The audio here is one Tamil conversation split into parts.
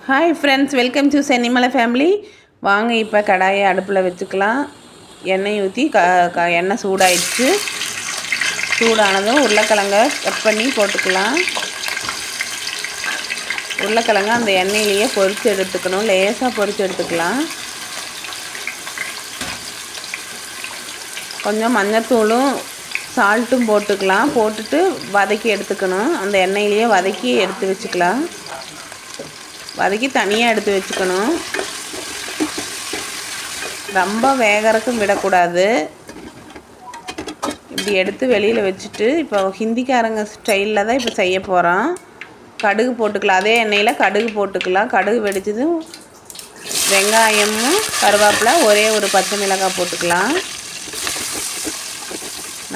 Hi friends, welcome to Chennimalai family. வாங்க இப்போ கடாயை அடுப்பில் வச்சுக்கலாம். எண்ணெய் ஊற்றி எண்ணெய் சூடாயிடுச்சு. சூடானதும் உருளைக்கிழங்க கட் பண்ணி போட்டுக்கலாம். உருளைக்கிழங்க அந்த எண்ணெயிலேயே பொரித்து எடுத்துக்கணும். லேசாக பொரித்து எடுத்துக்கலாம். கொஞ்சம் மஞ்சத்தூளும் சால்ட்டும் போட்டுக்கலாம். போட்டுட்டு வதக்கி எடுத்துக்கணும். அந்த எண்ணெயிலேயே வதக்கி எடுத்து வச்சுக்கலாம். வதக்கி தனியாக எடுத்து வச்சுக்கணும். ரொம்ப வேகறக்கும் விடக்கூடாது. இப்படி எடுத்து வெளியில் வச்சுட்டு இப்போ ஹிந்திக்காரங்க ஸ்டைலில் தான் இப்போ செய்ய போகிறோம். கடுகு போட்டுக்கலாம். அதே எண்ணெயில் கடுகு போட்டுக்கலாம். கடுகு வெடிச்சதும் வெங்காயமும் கருவேப்பிலை ஒரே ஒரு பச்சை மிளகாய் போட்டுக்கலாம்.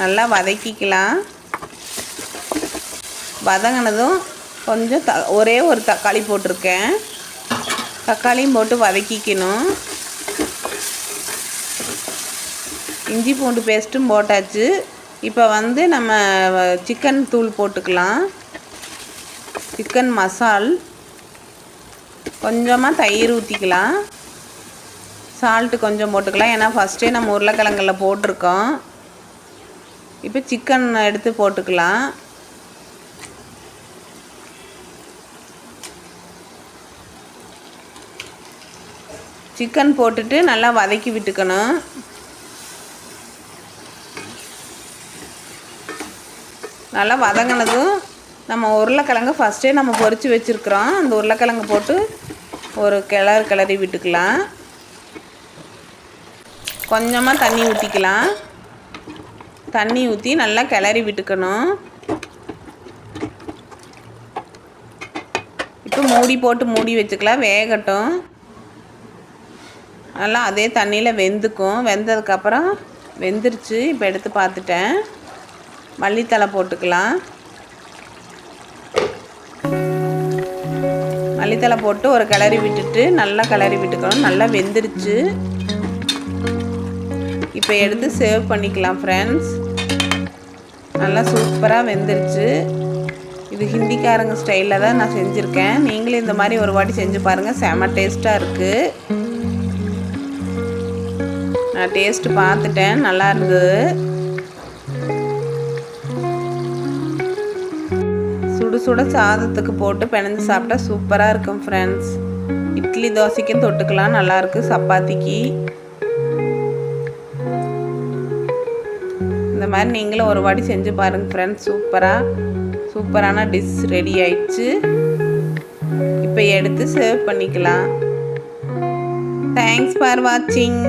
நல்லா வதக்கிக்கலாம். வதங்கினதும் கொஞ்சம் ஒரே ஒரு தக்காளி போட்டிருக்கேன். தக்காளியும் போட்டு வதக்கிக்கணும். இஞ்சி பூண்டு பேஸ்ட்டும் போட்டாச்சு. இப்போ நம்ம சிக்கன் தூள் போட்டுக்கலாம். சிக்கன் மசால் கொஞ்சமாக தயிர் ஊற்றிக்கலாம். சால்ட்டு கொஞ்சம் போட்டுக்கலாம். ஏன்னா ஃபஸ்ட்டே நம்ம உருளைக்கிழங்குல போட்டிருக்கோம். இப்போ சிக்கன் எடுத்து போட்டுக்கலாம். சிக்கன் போட்டுட்டு நல்லா வதக்கி விட்டுக்கணும். நல்லா வதங்கினதும் நம்ம உருளைக்கிழங்கு ஃபஸ்ட்டே நம்ம பொரித்து வச்சுருக்குறோம். அந்த உருளைக்கிழங்கு போட்டு ஒரு கிளறி விட்டுக்கலாம். கொஞ்சமாக தண்ணி ஊற்றிக்கலாம். தண்ணி ஊற்றி நல்லா கிளறி விட்டுக்கணும். இப்போ மூடி போட்டு மூடி வச்சுக்கலாம். வேகட்டும். நல்லா அதே தண்ணியில் வெந்துக்கும். வெந்ததுக்கப்புறம் வெந்துருச்சு. இப்போ எடுத்து பார்த்துட்டேன். மல்லித்தழை போட்டுக்கலாம். மல்லித்தழை போட்டு ஒரு கிளறி விட்டுட்டு நல்லா கிளறி விட்டுக்கணும். நல்லா வெந்துருச்சு. இப்போ எடுத்து சேவ் பண்ணிக்கலாம் ஃப்ரெண்ட்ஸ். நல்லா சூப்பராக வெந்துருச்சு. இது ஹிந்திக்காரங்க ஸ்டைலில் தான் நான் செஞ்சுருக்கேன். நீங்களும் இந்த மாதிரி ஒரு வாட்டி செஞ்சு பாருங்கள். செம டேஸ்ட்டாக இருக்குது. நான் டேஸ்ட்டு பார்த்துட்டேன். நல்லா இருந்தது. சுடு சுட சாதத்துக்கு போட்டு பிணைஞ்சு சாப்பிட்டா சூப்பராக இருக்கும் ஃப்ரெண்ட்ஸ். இட்லி தோசைக்கும் தொட்டுக்கலாம். நல்லாயிருக்கு. சப்பாத்திக்கு இந்த மாதிரி நீங்களும் ஒரு வாட்டி செஞ்சு பாருங்கள் ஃப்ரெண்ட்ஸ். சூப்பரான டிஷ் ரெடி ஆயிடுச்சு. இப்போ எடுத்து சர்வ் பண்ணிக்கலாம். தேங்க்ஸ் ஃபார் வாட்சிங்.